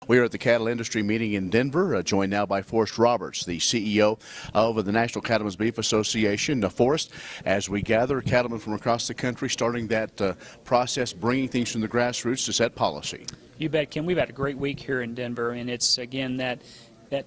We are at the cattle industry meeting in Denver, joined now by Forrest Roberts, the CEO of the National Cattlemen's Beef Association. Forrest, as we gather cattlemen from across the country, starting that process, bringing things from the grassroots to set policy. You bet, Kim. We've had a great week here in Denver, and it's, again, that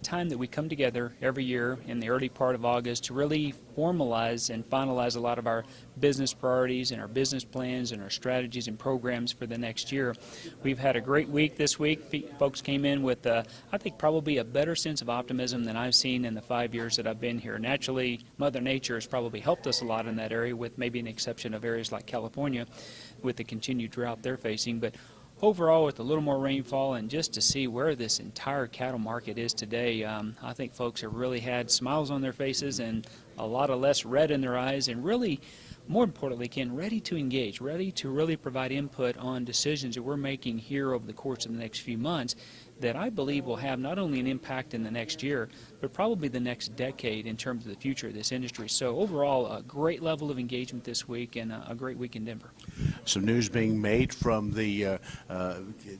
time that we come together every year in the early part of August to really formalize and finalize a lot of our business priorities and our business plans and our strategies and programs for the next year. We've had a great week this week. Folks came in with, I think, probably a better sense of optimism than I've seen in the 5 years that I've been here. Naturally, Mother Nature has probably helped us a lot in that area, with maybe an exception of areas like California with the continued drought they're facing. But overall, with a little more rainfall and just to see where this entire cattle market is today, I think folks have really had smiles on their faces and a lot of less red in their eyes, and really, more importantly, Ken, ready to engage, ready to really provide input on decisions that we're making here over the course of the next few months that I believe will have not only an impact in the next year, but probably the next decade in terms of the future of this industry. So overall, a great level of engagement this week and a great week in Denver. Some news being made from the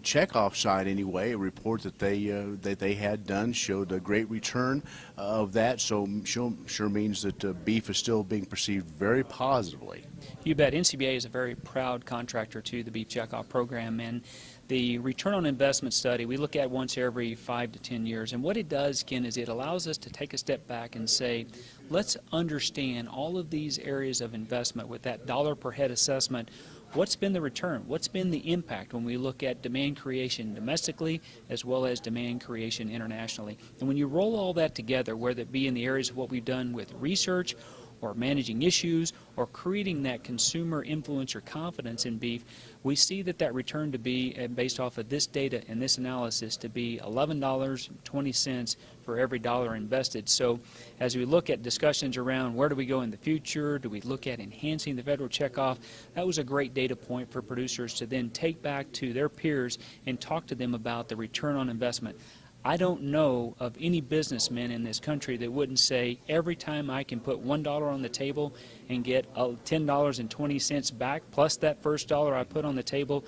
checkoff side anyway. A report that they had done showed a great return of that, so sure means that beef is still being perceived very positively. You bet. NCBA is a very proud contractor to the beef checkoff program, and the return on investment study we look at once every 5 to 10 years, and what it does, Ken, is it allows us to take a step back and say, let's understand all of these areas of investment with that dollar per head assessment. What's been the return? What's been the impact when we look at demand creation domestically as well as demand creation internationally? And when you roll all that together, whether it be in the areas of what we've done with research or managing issues or creating that consumer influence or confidence in beef, we see that return to be, based off of this data and this analysis, to be $11.20 for every dollar invested. So as we look at discussions around where do we go in the future, do we look at enhancing the federal checkoff, that was a great data point for producers to then take back to their peers and talk to them about the return on investment. I don't know of any businessman in this country that wouldn't say every time I can put $1 on the table and get $10.20 back plus that first dollar I put on the table,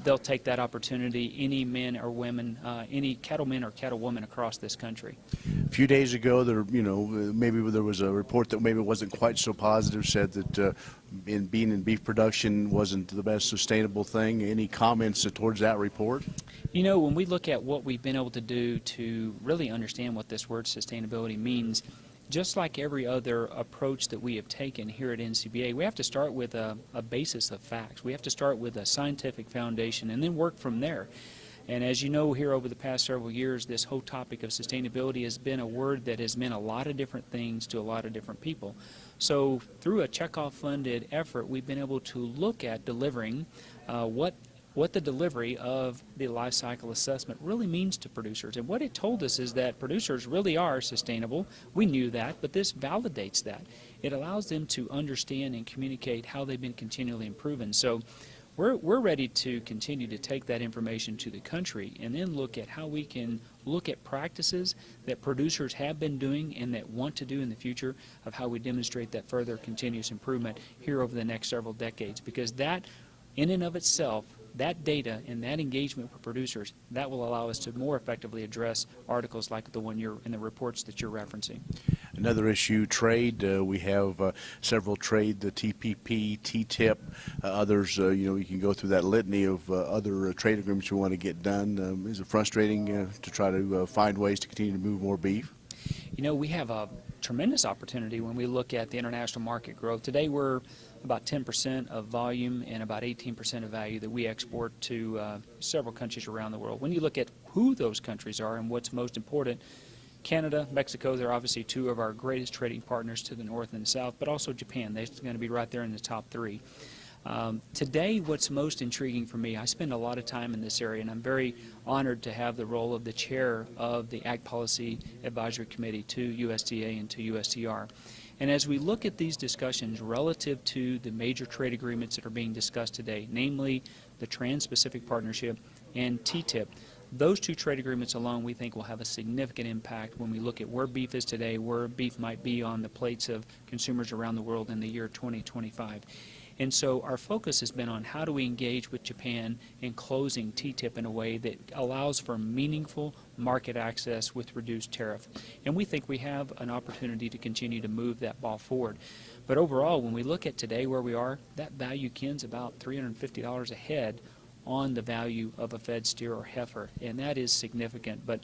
they'll take that opportunity, any men or women, any cattlemen or cattlewoman across this country. A few days ago, maybe there was a report that maybe wasn't quite so positive, said that being in beef production wasn't the best sustainable thing. Any comments towards that report? You know, when we look at what we've been able to do to really understand what this word sustainability means, just like every other approach that we have taken here at NCBA, we have to start with a basis of facts. We have to start with a scientific foundation and then work from there. And as you know, here over the past several years, this whole topic of sustainability has been a word that has meant a lot of different things to a lot of different people. So through a checkoff-funded effort, we've been able to look at delivering what the delivery of the life cycle assessment really means to producers. And what it told us is that producers really are sustainable. We knew that, but this validates that. It allows them to understand and communicate how they've been continually improving. So we're ready to continue to take that information to the country and then look at how we can look at practices that producers have been doing and that want to do in the future, of how we demonstrate that further continuous improvement here over the next several decades. Because that, in and of itself, that data and that engagement for producers, that will allow us to more effectively address articles like the one you're in the reports that you're referencing. Another issue, trade. We have several trade, the TPP, TTIP, others. You can go through that litany of other trade agreements we want to get done. Is it frustrating to try to find ways to continue to move more beef? You know, we have a tremendous opportunity when we look at the international market growth. Today we're about 10% of volume and about 18% of value that we export to several countries around the world. When you look at who those countries are and what's most important, Canada, Mexico, they're obviously two of our greatest trading partners to the north and the south, but also Japan. They're going to be right there in the top three. Today, what's most intriguing for me, I spend a lot of time in this area, and I'm very honored to have the role of the chair of the Ag Policy Advisory Committee to USDA and to USTR. And as we look at these discussions relative to the major trade agreements that are being discussed today, namely the Trans-Pacific Partnership and TTIP, those two trade agreements alone we think will have a significant impact when we look at where beef is today, where beef might be on the plates of consumers around the world in the year 2025. And so our focus has been on how do we engage with Japan in closing TTIP in a way that allows for meaningful market access with reduced tariff. And we think we have an opportunity to continue to move that ball forward. But overall, when we look at today where we are, that value, Ken's about $350 a head on the value of a fed steer or heifer, and that is significant. But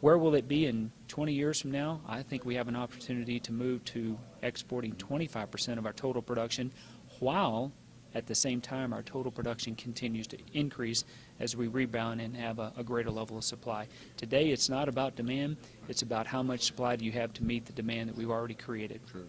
where will it be in 20 years from now? I think we have an opportunity to move to exporting 25% of our total production, while at the same time our total production continues to increase as we rebound and have a greater level of supply. Today it's not about demand, it's about how much supply do you have to meet the demand that we've already created. Sure.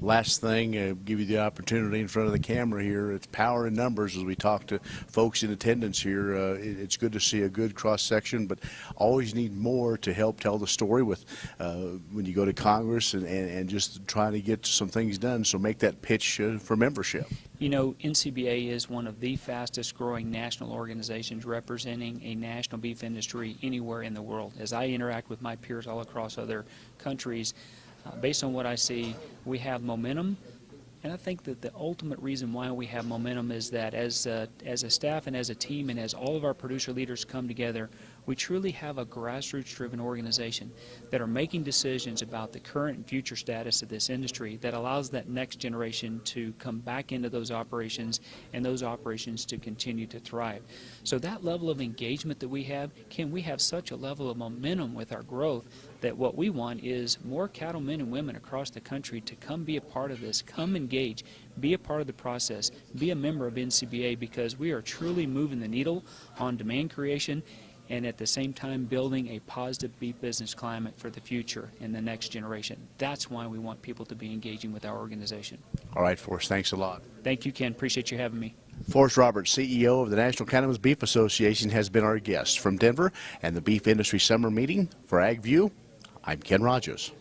Last thing, give you the opportunity in front of the camera here. It's power in numbers as we talk to folks in attendance here. It's good to see a good cross-section, but always need more to help tell the story with when you go to Congress and just trying to get some things done. So make that pitch for membership. You know, NCBA is one of the fastest growing national organizations representing a national beef industry anywhere in the world. As I interact with my peers all across other countries, based on what I see, we have momentum, and I think that the ultimate reason why we have momentum is that as a staff and as a team and as all of our producer leaders come together, we truly have a grassroots-driven organization that are making decisions about the current and future status of this industry that allows that next generation to come back into those operations and those operations to continue to thrive. So that level of engagement that we have, Ken, we have such a level of momentum with our growth that what we want is more cattlemen and women across the country to come be a part of this, come engage, be a part of the process, be a member of NCBA, because we are truly moving the needle on demand creation and at the same time building a positive beef business climate for the future and the next generation. That's why we want people to be engaging with our organization. All right, Forrest, thanks a lot. Thank you, Ken. Appreciate you having me. Forrest Roberts, CEO of the National Cattlemen's Beef Association, has been our guest from Denver and the Beef Industry Summer Meeting. For AgView, I'm Ken Rahjes.